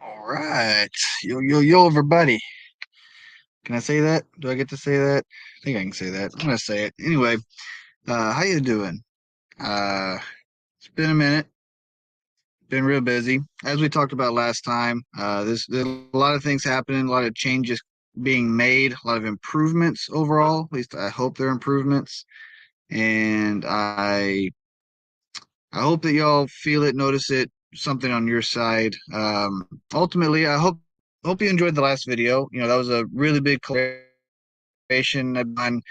All right. Yo, everybody. Can I say that? Do I get to say that? I think I can say that. I'm gonna say it. Anyway, how you doing? Uh, it's been a minute. Been real busy. As we talked about last time, there's a lot of things happening, a lot of changes being made, a lot of improvements overall. At least I hope they're improvements. And I hope that y'all feel it, notice it, something on your side. Ultimately, I hope you enjoyed the last video. That was a really big collaboration I've done,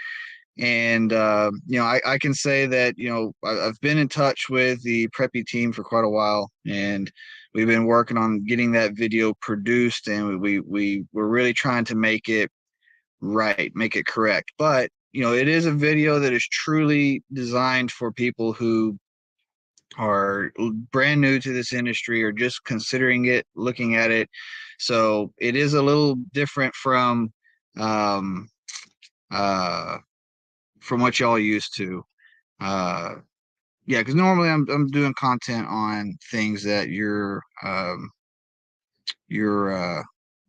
and I can say that I've been in touch with the Preppy team for quite a while, and we've been working on getting that video produced, and we're really trying to make it right, make it correct. But it is a video that is truly designed for people who are brand new to this industry or just considering it, looking at it. So it is a little different um, uh, from what y'all used to. Uh, yeah, because normally I'm doing content on things that you're you're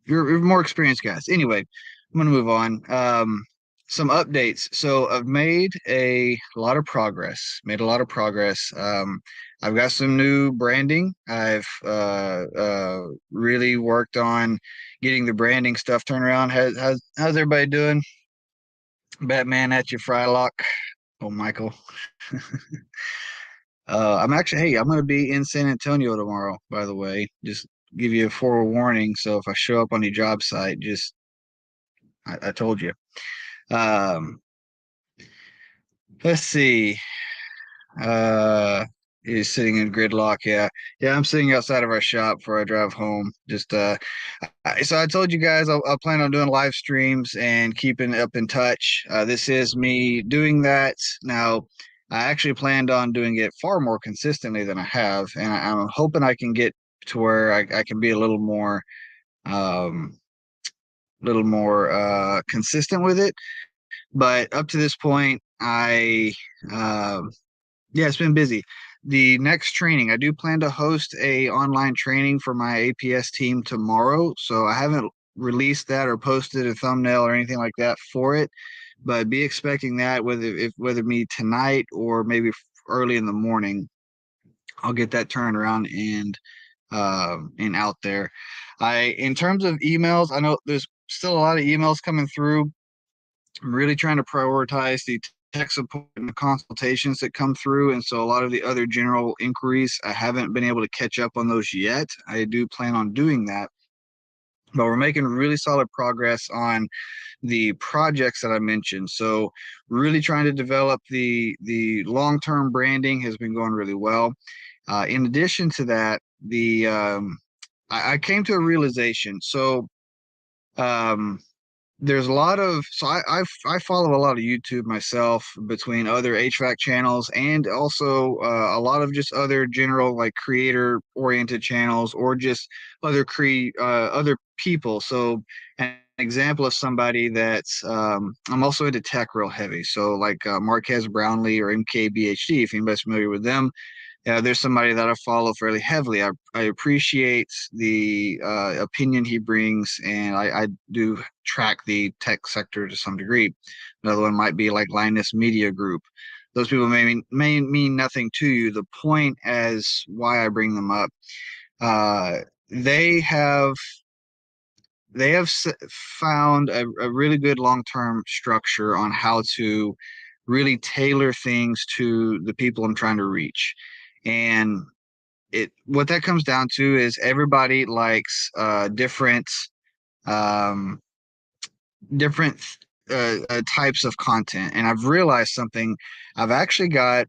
more experienced guys. Anyway, I'm gonna move on. Some updates. So I've made a lot of progress. Made a lot of progress. I've got some new branding. I've really worked on getting the branding stuff turned around. How's everybody doing? Batman at your Frylock. Oh, Michael. I'm gonna be in San Antonio tomorrow, by the way. Just give you a forewarning. So if I show up on your job site, just I told you. Um, let's see. Uh, he's sitting in gridlock. Yeah, I'm sitting outside of our shop before I drive home. So I told you guys I'll plan on doing live streams and keeping up in touch. This is me doing that now. I actually planned on doing it far more consistently than I have, and I'm hoping I can get to where I can be um, little more consistent with it. But up to this point, um yeah, it's been busy. The next training, I do plan to host a online training for my APS team tomorrow. So I haven't released that or posted a thumbnail or anything like that for it, but be expecting that whether me tonight or maybe early in the morning. I'll get that turned around and out there. I In terms of emails, I know there's still a lot of emails coming through. I'm really trying to prioritize the tech support and the consultations that come through. And so a lot of the other general inquiries, I haven't been able to catch up on those yet. I do plan on doing that. But we're making really solid progress on the projects that I mentioned. So really trying to develop the long-term branding has been going really well. In addition to that, I came to a realization. Um, there's a lot of I follow a lot of YouTube myself between other HVAC channels and also a lot of just other general like creator oriented channels or just other people. So an example of somebody that's I'm also into tech real heavy. So like Marquez Brownlee or MKBHD, if anybody's familiar with them, yeah, there's somebody that I follow fairly heavily. I appreciate the opinion he brings, and I do track the tech sector to some degree. Another one might be like Linus Media Group. Those people may mean nothing to you. The point as why I bring them up, uh, they have they have found a really good long-term structure on how to really tailor things to the people I'm trying to reach. And it what that comes down to is everybody likes um different types of content, and I've realized something. I've actually got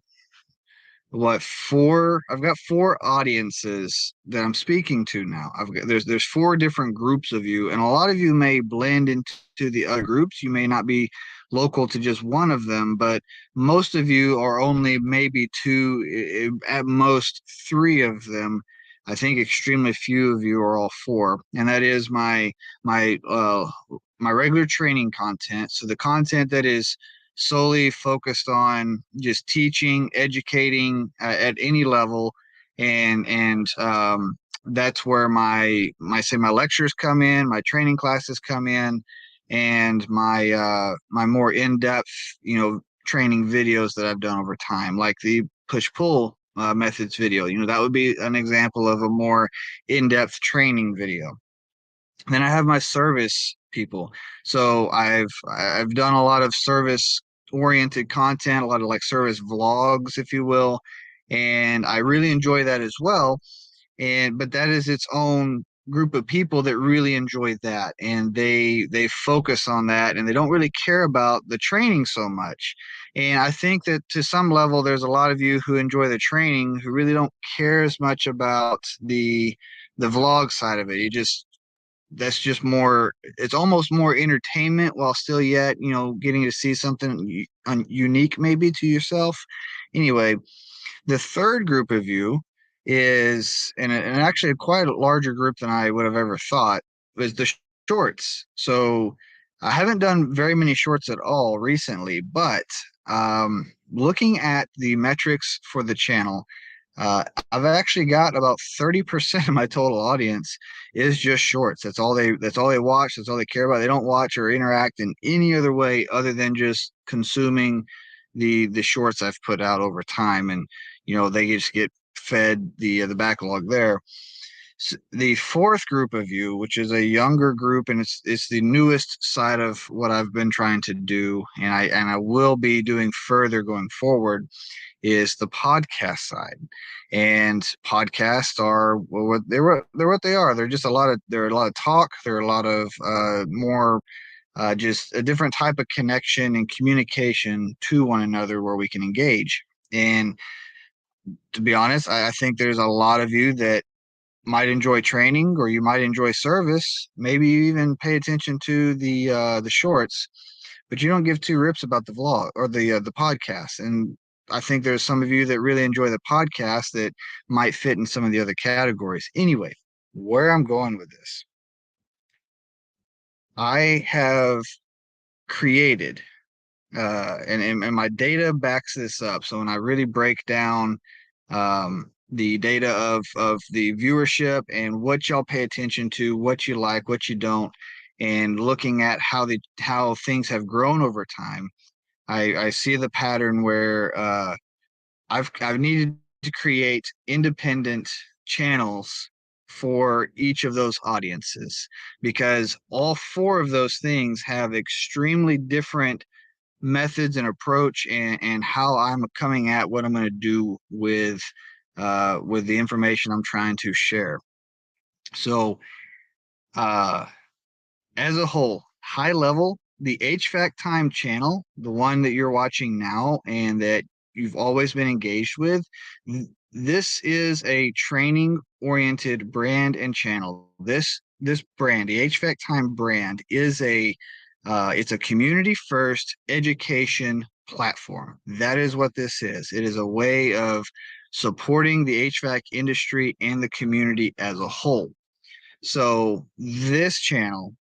I've got four audiences that I'm speaking to now. There's four different groups of you, and a lot of you may blend into the other groups. You may not be local to just one of them, but most of you are only maybe two, at most three of them. I think extremely few of you are all four, and that is my my regular training content. So the content that is solely focused on just teaching, educating at any level, and that's where my lectures come in, my training classes come in, and my more in-depth, training videos that I've done over time, like the push-pull methods video. That would be an example of a more in-depth training video. Then I have my service people. So I've done a lot of service oriented content, a lot of like service vlogs, if you will, and I really enjoy that as well. But that is its own group of people that really enjoy that, and they focus on that, and they don't really care about the training so much. And I think that to some level there's a lot of you who enjoy the training who really don't care as much about the vlog side of it. You just That's just more, it's almost more entertainment while still yet getting to see something unique maybe to yourself. Anyway, the third group of you is, and actually quite a larger group than I would have ever thought, was the shorts. So I haven't done very many shorts at all recently, but looking at the metrics for the channel, uh, I've actually got about 30% of my total audience is just shorts. That's all they watch. That's all they care about. They don't watch or interact in any other way other than just consuming the shorts I've put out over time, and they just get fed the backlog there. The fourth group of you, which is a younger group, and it's the newest side of what I've been trying to do, and I will be doing further going forward, is the podcast side. And podcasts are, well, they're what they are. They're just they're a lot of talk. They're a lot of more just a different type of connection and communication to one another where we can engage. And to be honest, I think there's a lot of you that might enjoy training, or you might enjoy service. Maybe you even pay attention to the shorts, but you don't give two rips about the vlog or the podcast. And I think there's some of you that really enjoy the podcast that might fit in some of the other categories. Anyway, where I'm going with this, I have created and my data backs this up. So when I really break down the data of the viewership and what y'all pay attention to, what you like, what you don't, and looking at how things have grown over time, I see the pattern where I've needed to create independent channels for each of those audiences, because all four of those things have extremely different methods and approach, and how I'm coming at what I'm going to do with the information I'm trying to share. So uh as a whole, high level, the HVAC time channel, the one that you're watching now and that you've always been engaged with, this is a training oriented brand and channel. This brand, the HVAC time brand, is it's a community first education platform. That is what this is. It is a way of supporting the HVAC industry and the community as a whole. So this channel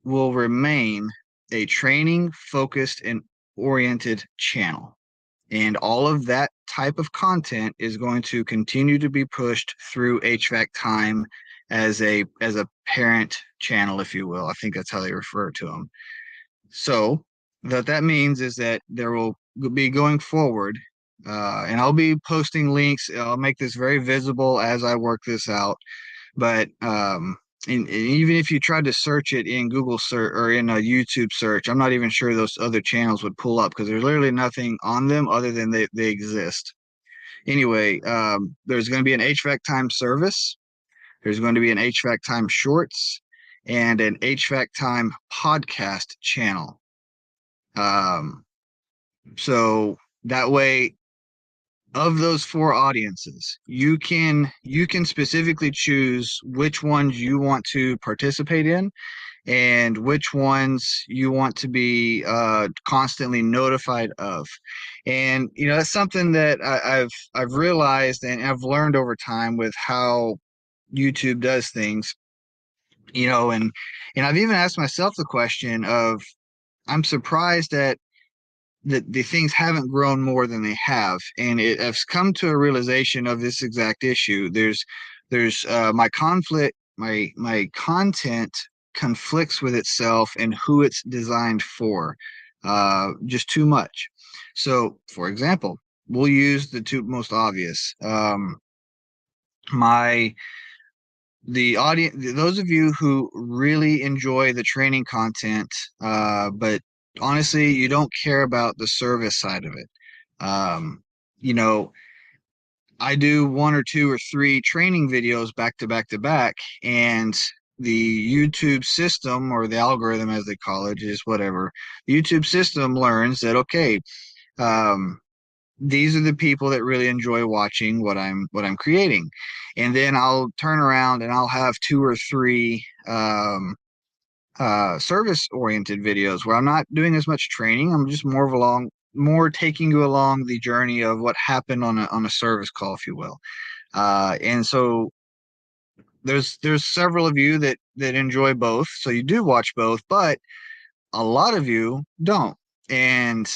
will remain a training focused and oriented channel. And all of that type of content is going to continue to be pushed through HVAC time as a parent channel, if you will. I think that's how they refer to them. So that means is that there will be going forward, and I'll be posting links. I'll make this very visible as I work this out. But and even if you tried to search it in Google search or in a YouTube search, I'm not even sure those other channels would pull up, because there's literally nothing on them other than they exist. Anyway, there's going to be an HVAC time service. There's going to be an HVAC time shorts and an HVAC time podcast channel. So that way, of those four audiences, you can specifically choose which ones you want to participate in and which ones you want to be constantly notified of. And that's something that I've realized and I've learned over time with how YouTube does things. And I've even asked myself the question of, I'm surprised that the things haven't grown more than they have, and I've come to a realization of this exact issue. there's my content conflicts with itself and who it's designed for, just too much. So, for example, we'll use the two most obvious. My the audience, those of you who really enjoy the training content, but honestly, you don't care about the service side of it. Um, you know, I do one or two or three training videos back to back to back, and the YouTube system, or the algorithm as they call it, is whatever. The YouTube system learns that, okay, um, these are the people that really enjoy watching what I'm creating. And then I'll turn around and I'll have two or three service oriented videos where I'm not doing as much training. I'm just more taking you along the journey of what happened on a service call, if you will. And so there's several of you that enjoy both, so you do watch both, but a lot of you don't. And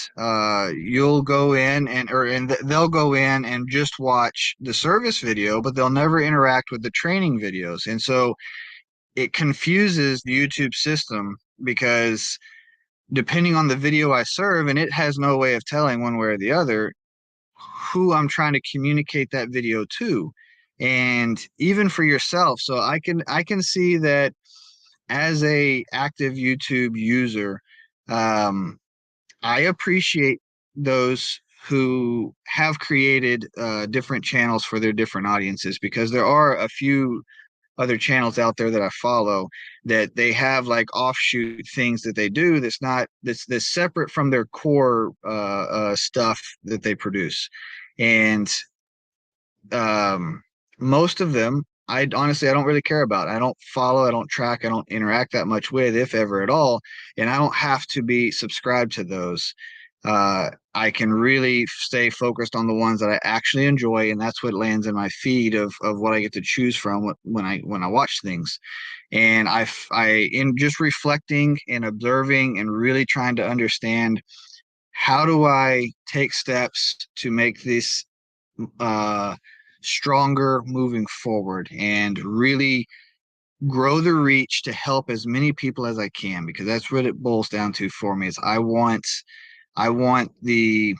you'll go in and they'll go in and just watch the service video, but they'll never interact with the training videos. And so it confuses the YouTube system, because depending on the video I serve, and it has no way of telling one way or the other who I'm trying to communicate that video to. And even for yourself, so I can see that as a active YouTube user, um, I appreciate those who have created different channels for their different audiences, because there are a few other channels out there that I follow that they have like offshoot things that they do that's separate from their core stuff that they produce. And um, most of them, I honestly, I don't really care about. I don't follow, I don't track, I don't interact that much with, if ever at all. And I don't have to be subscribed to those. I can really stay focused on the ones that I actually enjoy, and that's what lands in my feed of what I get to choose from when I watch things. And in just reflecting and observing and really trying to understand, how do I take steps to make this uh, stronger moving forward, and really grow the reach to help as many people as I can, because that's what it boils down to for me. Is I want the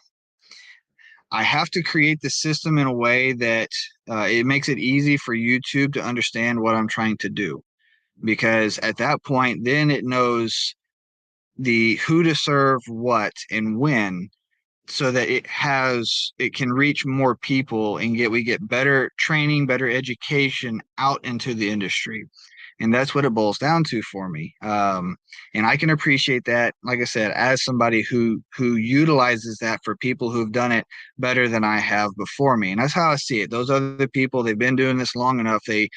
I have to create the system in a way that it makes it easy for YouTube to understand what I'm trying to do, because at that point, then it knows the who to serve what and when, so that it can reach more people, and we get better training, better education out into the industry. And that's what it boils down to for me. And I can appreciate that, like I said, as somebody who utilizes that for people who've done it better than I have before me. And that's how I see it. Those other people, they've been doing this long enough. They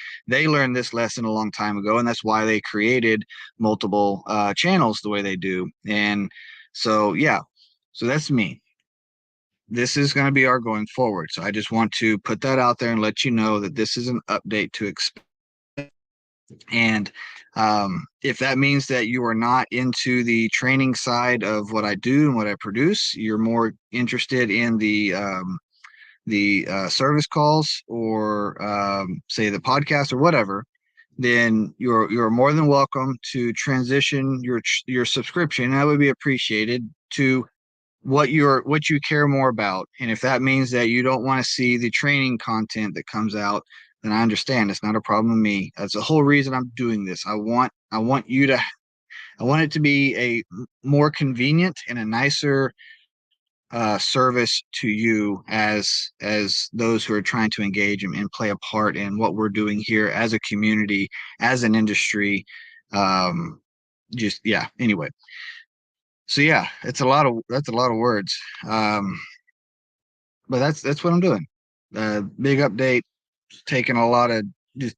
learned this lesson a long time ago, and that's why they created multiple channels the way they do. And so, yeah, so that's me. This is going to be our going forward. So I just want to put that out there and let you know that this is an update to expect. And if that means that you are not into the training side of what I do and what I produce, you're more interested in the service calls, or say the podcast or whatever, then you're more than welcome to transition your subscription. That would be appreciated, to what you care more about. And if that means that you don't want to see the training content that comes out, then I understand. It's not a problem with me. That's the whole reason I'm doing this. I want it to be a more convenient and a nicer service to you, as those who are trying to engage and play a part in what we're doing here as a community, as an industry. Just yeah. Anyway, so yeah, that's a lot of words. But that's what I'm doing. Big update, taking a lot of just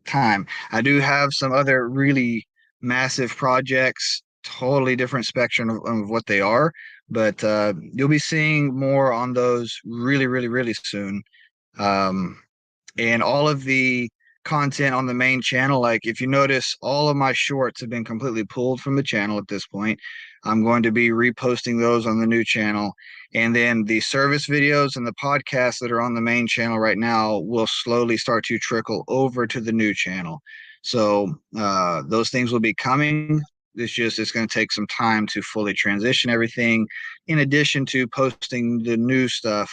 time. I do have some other really massive projects, totally different spectrum of what they are, but you'll be seeing more on those really, really, really soon. Um, and all of the content on the main channel, like if you notice, all of my shorts have been completely pulled from the channel at this point. I'm going to be reposting those on the new channel. And then the service videos and the podcasts that are on the main channel right now will slowly start to trickle over to the new channel. So those things will be coming. It's going to take some time to fully transition everything, in addition to posting the new stuff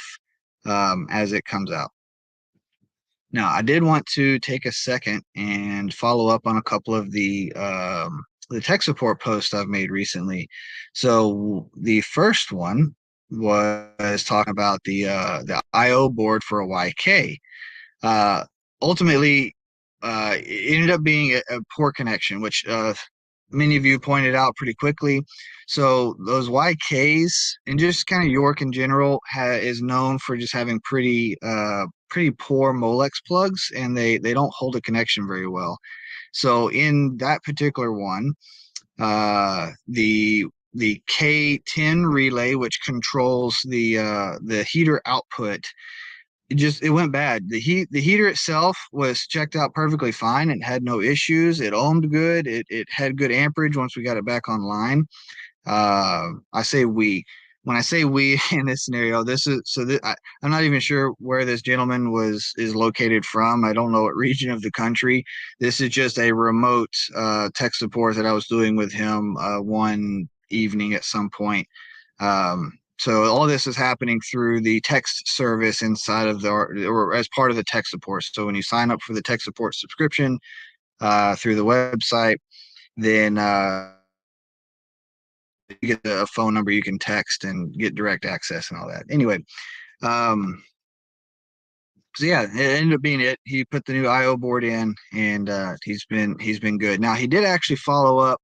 as it comes out. Now, I did want to take a second and follow up on a couple of the tech support posts I've made recently. So the first one was talking about the I/O board for a YK. Uh, Ultimately, it ended up being a poor connection, which many of you pointed out pretty quickly. So those YKs and just kind of York in general is known for just having pretty poor Molex plugs, and they don't hold a connection very well. So in that particular one, the K10 relay, which controls the heater output, it went bad. The heater itself was checked out perfectly fine. It had no issues. It ohmed good. It had good amperage once we got it back online. I say we. When I say we in this scenario, I'm not even sure where this gentleman is located from. I don't know what region of the country. This is just a remote tech support that I was doing with him one evening at some point. So all this is happening through the text service inside of or as part of the tech support. So when you sign up for the tech support subscription through the website, then you get a phone number you can text and get direct access and all that. Anyway, so yeah, it ended up being it. He put the new I/O board in, and he's been good. Now he did actually follow up.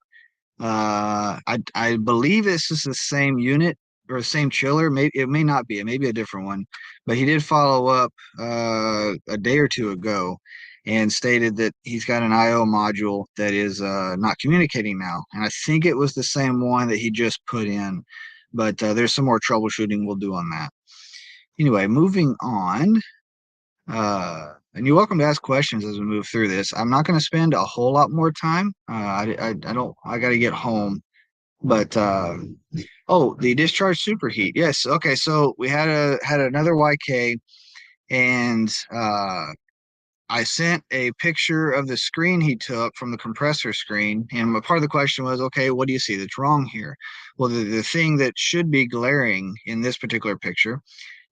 I believe this is the same unit or the same chiller. Maybe it may not be. It may be a different one, but he did follow up a day or two ago and stated that he's got an I/O module that is not communicating now. And I think it was the same one that he just put in, but there's some more troubleshooting we'll do on that. Anyway, moving on. And you're welcome to ask questions as we move through this. I'm not going to spend a whole lot more time. I don't. I got to get home. But oh, the discharge superheat. Yes. Okay. So we had another YK, and I sent a picture of the screen he took from the compressor screen, and part of the question was, okay, what do you see that's wrong here? Well, the thing that should be glaring in this particular picture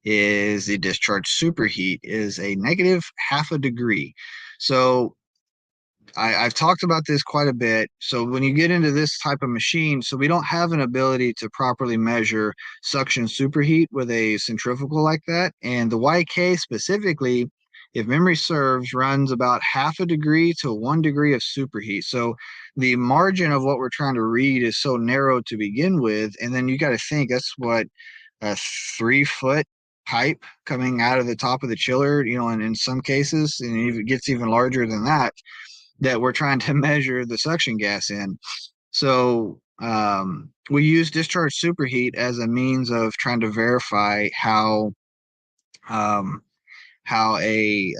is the discharge superheat is a negative half a degree. So I've talked about this quite a bit. So when you get into this type of machine, so we don't have an ability to properly measure suction superheat with a centrifugal like that. And the YK specifically, if memory serves, runs about half a degree to 1 degree of superheat. So the margin of what we're trying to read is so narrow to begin with. And then you got to think that's what a 3 foot pipe coming out of the top of the chiller, and in some cases, and if it gets even larger than that, that we're trying to measure the suction gas in. So we use discharge superheat as a means of trying to verify um, how a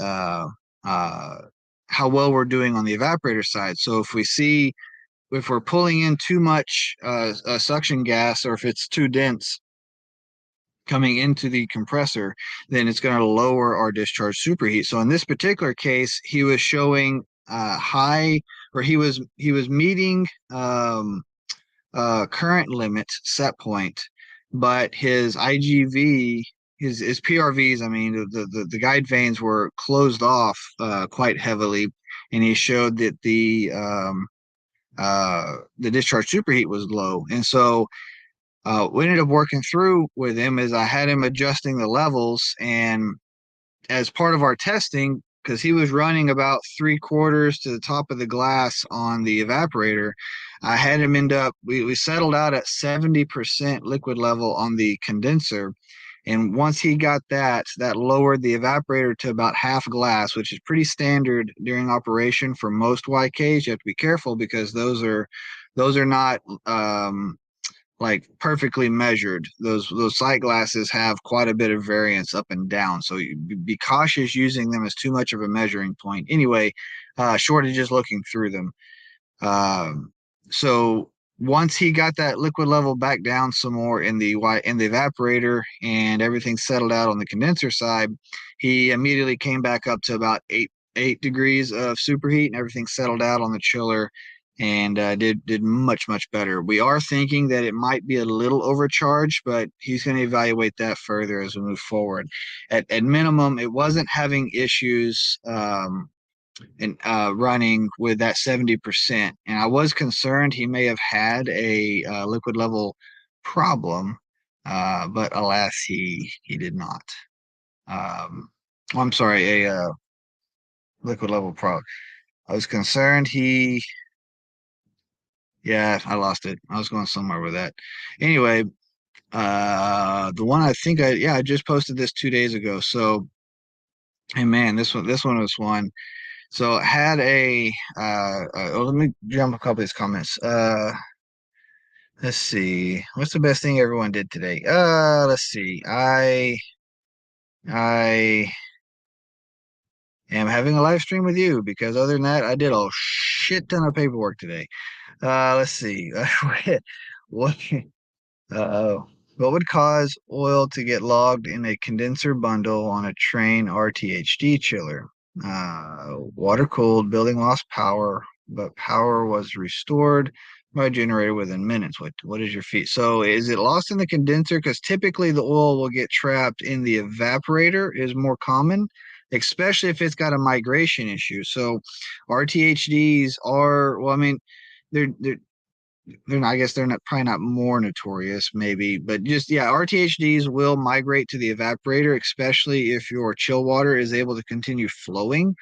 how well we're doing on the evaporator side. So if we're pulling in too much suction gas, or if it's too dense coming into the compressor, then it's going to lower our discharge superheat. So in this particular case, he was showing high, or he was meeting current limit set point, but his IGV, his PRVs, I mean the guide vanes were closed off quite heavily, and he showed that the discharge superheat was low, and so we ended up working through with him as I had him adjusting the levels. And as part of our testing, because he was running about 3/4 to the top of the glass on the evaporator, I had him we settled out at 70% liquid level on the condenser. And once he got that lowered the evaporator to about half glass, which is pretty standard during operation for most YKs. You have to be careful because those are not like perfectly measured. Those sight glasses have quite a bit of variance up and down, so you be cautious using them as too much of a measuring point. Anyway, short of just looking through them. So once he got that liquid level back down some more in the evaporator and everything settled out on the condenser side, he immediately came back up to about 8 degrees of superheat, and everything settled out on the chiller and did much better. We are thinking that it might be a little overcharged, but he's going to evaluate that further as we move forward. At minimum, it wasn't having issues. And running with that 70%. And I was concerned he may have had a liquid level problem, but alas, he did not. I'm sorry, a liquid level problem. I was concerned yeah, I lost it. I was going somewhere with that. Anyway, the one I think I just posted this 2 days ago. So, hey man, this one was one. So had let me jump a couple of these comments. Let's see. What's the best thing everyone did today? Let's see. I am having a live stream with you because other than that, I did a shit ton of paperwork today. Let's see. What uh what would cause oil to get logged in a condenser bundle on a train RTHD chiller? Water cooled, building lost power, but power was restored by a generator within minutes. What is your feat? So is it lost in the condenser? Because typically the oil will get trapped in the evaporator is more common, especially if it's got a migration issue. So RTHDs are, well, I mean, they're they're not, I guess they're not probably not more notorious, maybe, but just yeah, RTHDs will migrate to the evaporator, especially if your chill water is able to continue flowing.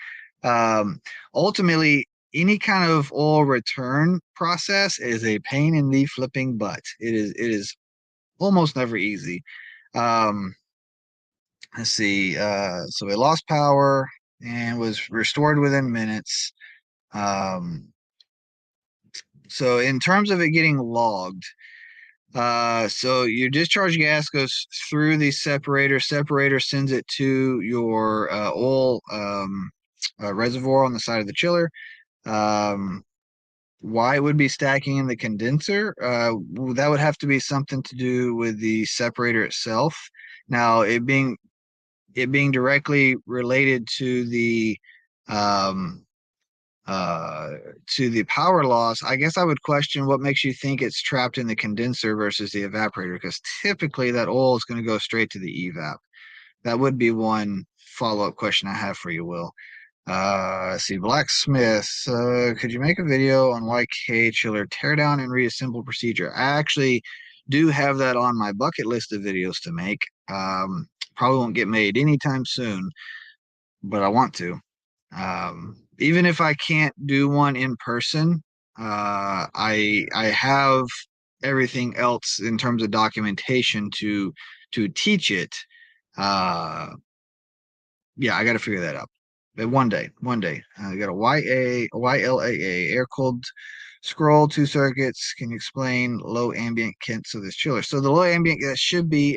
Um, Ultimately, any kind of oil return process is a pain in the flipping butt. It is almost never easy. Um, let's see. So it lost power and was restored within minutes. Um, so in terms of it getting logged, so your discharge gas goes through the separator. Separator sends it to your oil reservoir on the side of the chiller. Um, why it would be stacking in the condenser? That would have to be something to do with the separator itself. Now, it being directly related um, uh, to the power loss, I guess I would question what makes you think it's trapped in the condenser versus the evaporator, because typically that oil is going to go straight to the evap. That would be one follow-up question I have for you, Will. Let's see, Blacksmith, could you make a video on YK chiller teardown and reassemble procedure? I actually do have that on my bucket list of videos to make. Probably won't get made anytime soon, but I want to. Even if I can't do one in person, I have everything else in terms of documentation to teach it. Uh, yeah, I got to figure that out. But one day, I got a YLAA air cooled scroll, 2 circuits. Can you explain low ambient kits of this chiller? So the low ambient, that should be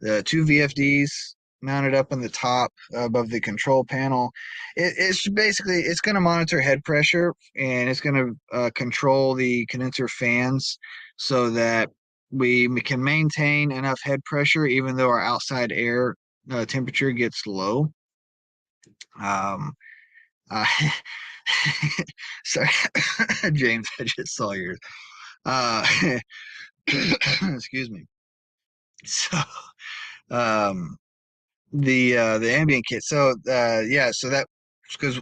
the two VFDs mounted up on the top above the control panel. It's basically it's going to monitor head pressure, and it's going to control the condenser fans so that we can maintain enough head pressure even though our outside air temperature gets low. Um, uh, sorry, James, I just saw yours. Uh, excuse me. So, um, the ambient kit. So yeah, so that because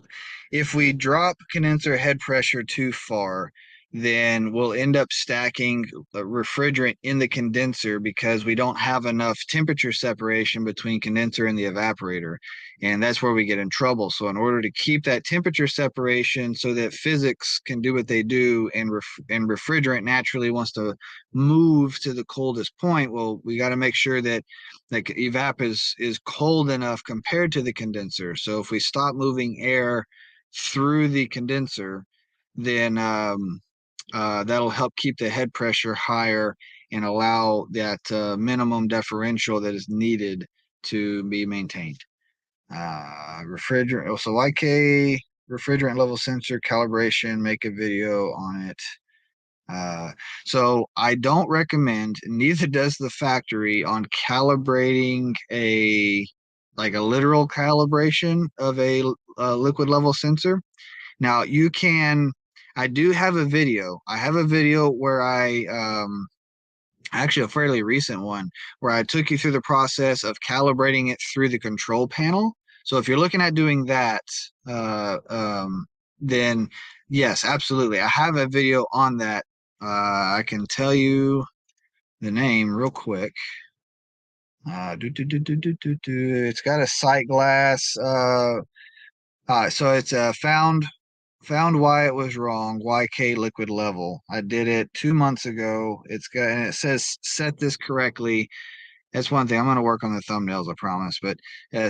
if we drop condenser head pressure too far, then we'll end up stacking refrigerant in the condenser because we don't have enough temperature separation between condenser and the evaporator. And that's where we get in trouble. So in order to keep that temperature separation so that physics can do what they do and refrigerant naturally wants to move to the coldest point, well, we got to make sure that like evap is cold enough compared to the condenser. So if we stop moving air through the condenser, then that'll help keep the head pressure higher and allow that minimum differential that is needed to be maintained. Refrigerant. So YK refrigerant level sensor calibration. Make a video on it. Uh, so I don't recommend, neither does the factory, on calibrating a literal calibration of a liquid level sensor. Now you can, I do have a video. I have a video where actually a fairly recent one where I took you through the process of calibrating it through the control panel. So if you're looking at doing that, uh, um, then yes, absolutely. I have a video on that. I can tell you the name real quick. It's got a sight glass. So it's found why it was wrong. YK liquid level. I did it 2 months ago. It's got, and it says set this correctly. That's one thing. I'm going to work on the thumbnails, I promise. But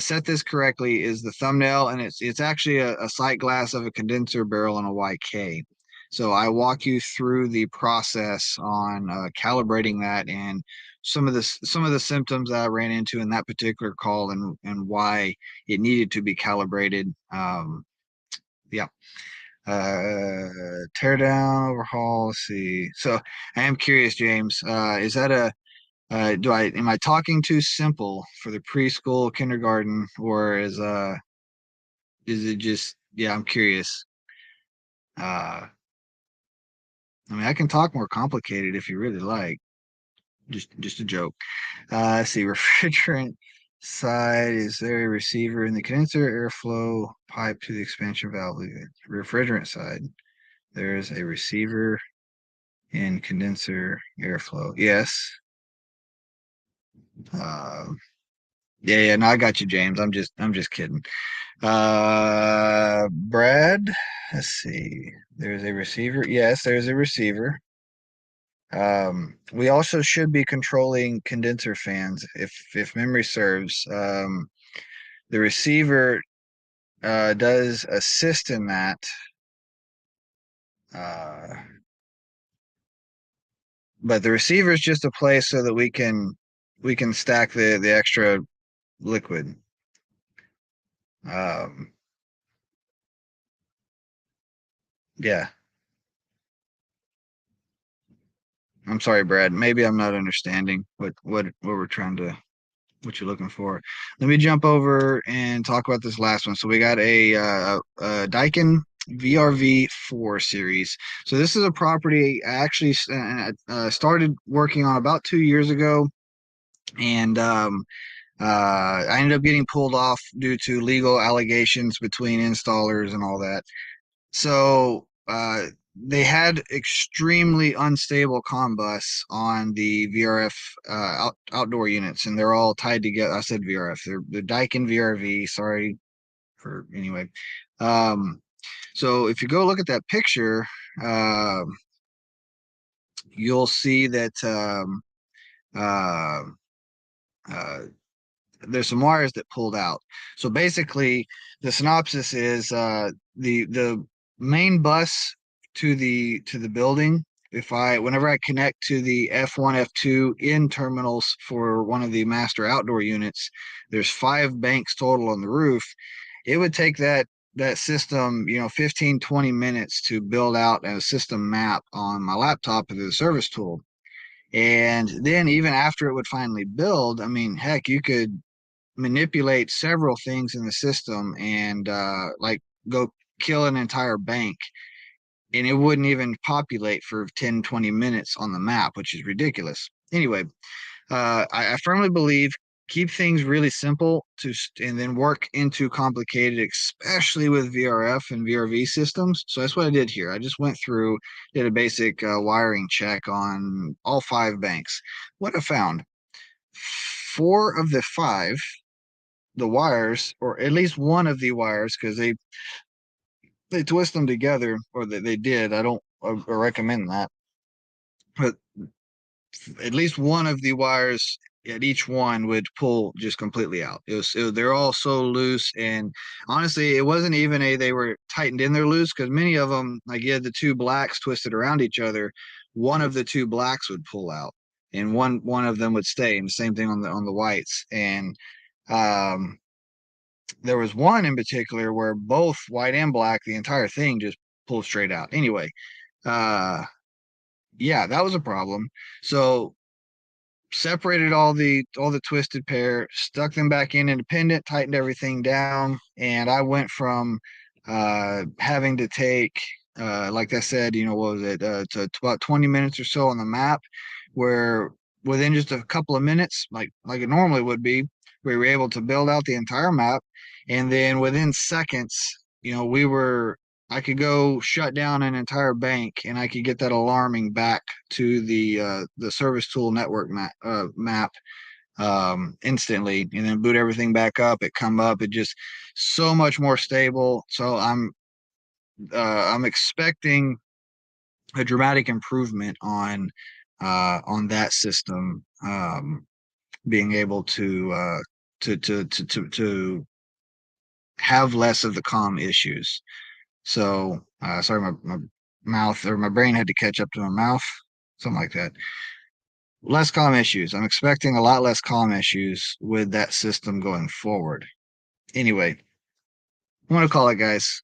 set this correctly is the thumbnail, and it's actually a sight glass of a condenser barrel and a YK. So I walk you through the process on calibrating that and some of the symptoms that I ran into in that particular call and why it needed to be calibrated. Yeah. Tear down, overhaul. Let's see. So I am curious, James. Is that a am I talking too simple for the preschool, kindergarten, or is it just, yeah, I'm curious. Uh I mean, I can talk more complicated if you really like. Just a joke. Let's see, refrigerant side, is there a receiver in the condenser airflow pipe to the expansion valve? Refrigerant side, there is a receiver in condenser airflow. Yes. Uh yeah, no, I got you, James. I'm just kidding. Brad, let's see. There's a receiver. Yes, there's a receiver. We also should be controlling condenser fans if memory serves. The receiver does assist in that. Uh, but the receiver is just a place so that we can stack the extra liquid. Um, yeah. I'm sorry, Brad. Maybe I'm not understanding what we're trying to what you're looking for. Let me jump over and talk about this last one. So we got a Daikin VRV4 series. So this is a property I actually started working on about 2 years ago, and I ended up getting pulled off due to legal allegations between installers and all that. So they had extremely unstable COM bus on the VRF outdoor units, and they're all tied together. I said VRF, they're Daikin VRV. Sorry for anyway. Um, so if you go look at that picture, uh, you'll see that uh, uh, there's some wires that pulled out. So basically, the synopsis is the main bus to the building. Whenever I connect to the F1 F2 in terminals for one of the master outdoor units, there's 5 banks total on the roof. It would take that system, 15, 20 minutes to build out a system map on my laptop with the service tool. And then even after it would finally build, I mean, heck, you could manipulate several things in the system and like go kill an entire bank, and it wouldn't even populate for 10, 20 minutes on the map, which is ridiculous. Anyway, I firmly believe keep things really simple and then work into complicated, especially with VRF and VRV systems. So that's what I did here. I just went through, did a basic wiring check on all 5 banks. What I found, 4 of the 5, the wires, or at least one of the wires, because they twist them together, or they did. I don't recommend that, but at least one of the wires at each one would pull just completely out. They're all so loose, and honestly, it wasn't even they were tightened in there loose, because many of them, like you had the 2 blacks twisted around each other, one of the 2 blacks would pull out, and one of them would stay, and the same thing on the whites. And um there was one in particular where both white and black, the entire thing just pulled straight out. Anyway, uh, yeah, that was a problem. So separated all the twisted pair, stuck them back in independent, tightened everything down, and I went from having to take like I said, what was it, to about 20 minutes or so on the map, where within just a couple of minutes, like it normally would be, we were able to build out the entire map, and then within seconds, we were I could go shut down an entire bank and I could get that alarming back to the service tool network map instantly, and then boot everything back up. It come up. It just so much more stable. So I'm expecting a dramatic improvement on that system, being able to have less of the comm issues. So sorry, my mouth or my brain had to catch up to my mouth, something like that. Less comm issues. I'm expecting a lot less comm issues with that system going forward. Anyway, I want to call it, guys.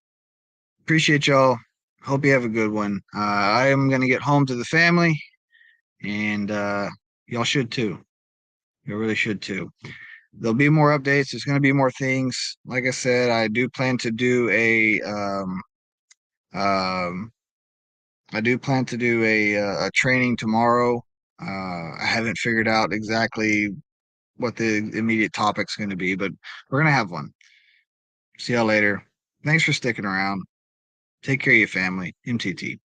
Appreciate y'all. Hope you have a good one. I am going to get home to the family, and y'all should too. You really should too. There'll be more updates. There's going to be more things. Like I said, I do plan to do um, a training tomorrow. I haven't figured out exactly what the immediate topic's going to be, but we're going to have one. See y'all later. Thanks for sticking around. Take care of your family. MTT.